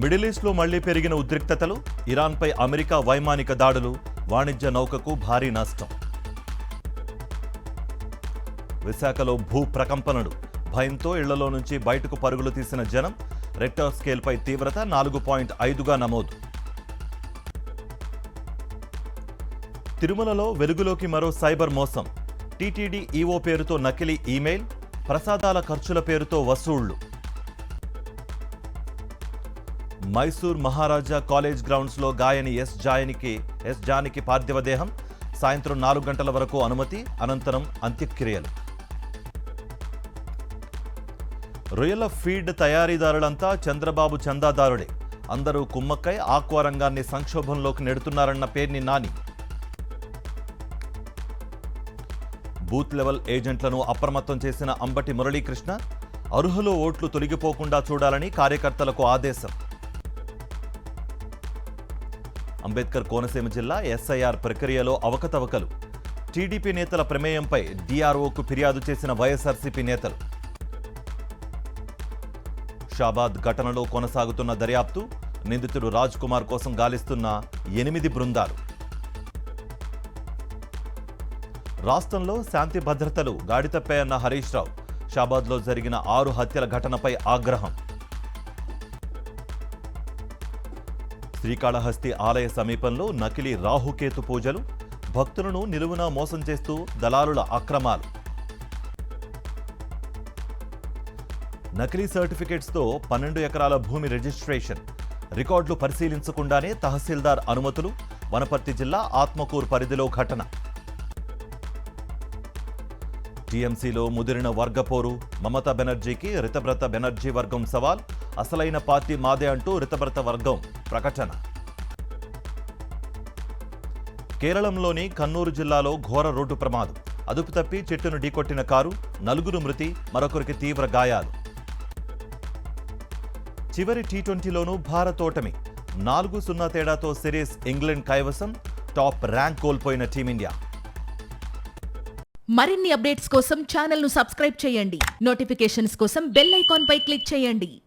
Middle ఈస్ట్లో మళ్లీ పెరిగిన ఉద్రిక్తతలు, ఇరాన్పై అమెరికా వైమానిక దాడులు, వాణిజ్య నౌకకు భారీ నష్టం. విశాఖలో భూ ప్రకంపనలు, భయంతో ఇళ్లలో నుంచి బయటకు పరుగులు తీసిన జనం. రెక్టర్ స్కేల్పై తీవ్రత 4.5గా నమోదు. తిరుమలలో వెలుగులోకి మరో సైబర్ మోసం. టీటీడీ ఈవో పేరుతో నకిలీ ఈమెయిల్, ప్రసాదాల ఖర్చుల పేరుతో వసూళ్లు. మైసూర్ మహారాజా కాలేజ్ గ్రౌండ్స్లో గాయని ఎస్ జానికి పార్థివ దేహం. సాయంత్రం 4 గంటల వరకు అనుమతి, అనంతరం అంత్యక్రియలు. రొయ్యల ఫీడ్ తయారీదారులంతా చంద్రబాబు చందాదారుడే. అందరూ కుమ్మక్కై ఆక్వా రంగాన్ని సంక్షోభంలోకి నెడుతున్నారన్న పేర్ని నాని. బూత్ లెవెల్ ఏజెంట్లను అప్రమత్తం చేసిన అంబటి మురళీకృష్ణ. అర్హుల ఓట్లు తొలగిపోకుండా చూడాలని కార్యకర్తలకు ఆదేశం. అంబేద్కర్ కోనసీమ జిల్లా ఎస్ఐఆర్ ప్రక్రియలో అవకతవకలు. టీడీపీ నేతల ప్రమేయంపై డీఆర్ఓకు ఫిర్యాదు చేసిన వైఎస్ఆర్సీపీ నేతలు. షాబాద్ ఘటనలో కొనసాగుతున్న దర్యాప్తు. నిందితుడు రాజ్ కుమార్ కోసం గాలిస్తున్న 8 బృందాలు. రాష్ట్రంలో శాంతి భద్రతలు గాడి తప్పాయన్న హరీష్ రావు. షాబాద్లో జరిగిన 6 హత్యల ఘటనపై ఆగ్రహం. శ్రీకాళహస్తి ఆలయ సమీపంలో నకిలీ రాహుకేతు పూజలు. భక్తులను నిలువునా మోసం చేస్తూ దళారుల అక్రమాలు. నకిలీ సర్టిఫికెట్స్తో 12 ఎకరాల భూమి రిజిస్ట్రేషన్. రికార్డులు పరిశీలించకుండానే తహసీల్దార్ అనుమతులు. వనపర్తి జిల్లా ఆత్మకూరు పరిధిలో ఘటన. టీఎంసీలో ముదిరిన వర్గపోరు. మమతా బెనర్జీకి రితబ్రత బెనర్జీ వర్గం సవాల్. అసలైన పార్టీ మాదే అంటూ రితబ్రత వర్గం ప్రకటన. కేరళంలోని కన్నూరు జిల్లాలో ఘోర రోడ్డు ప్రమాదం. అదుపు తప్పి చెట్టును ఢీకొట్టిన కారు. 4 మృతి, మరొకరికి తీవ్ర గాయాలు. చివరి టీ20లోనూ భారత్ ఓటమి. 4-0 తేడాతో సిరీస్ ఇంగ్లాండ్ కైవసం. టాప్ ర్యాంక్ కోల్పోయిన టీమిండియా. మరిన్ని అప్డేట్స్ కోసం ఛానల్ను సబ్స్క్రైబ్ చేయండి. నోటిఫికేషన్స్ కోసం బెల్ ఐకాన్ పై క్లిక్ చేయండి.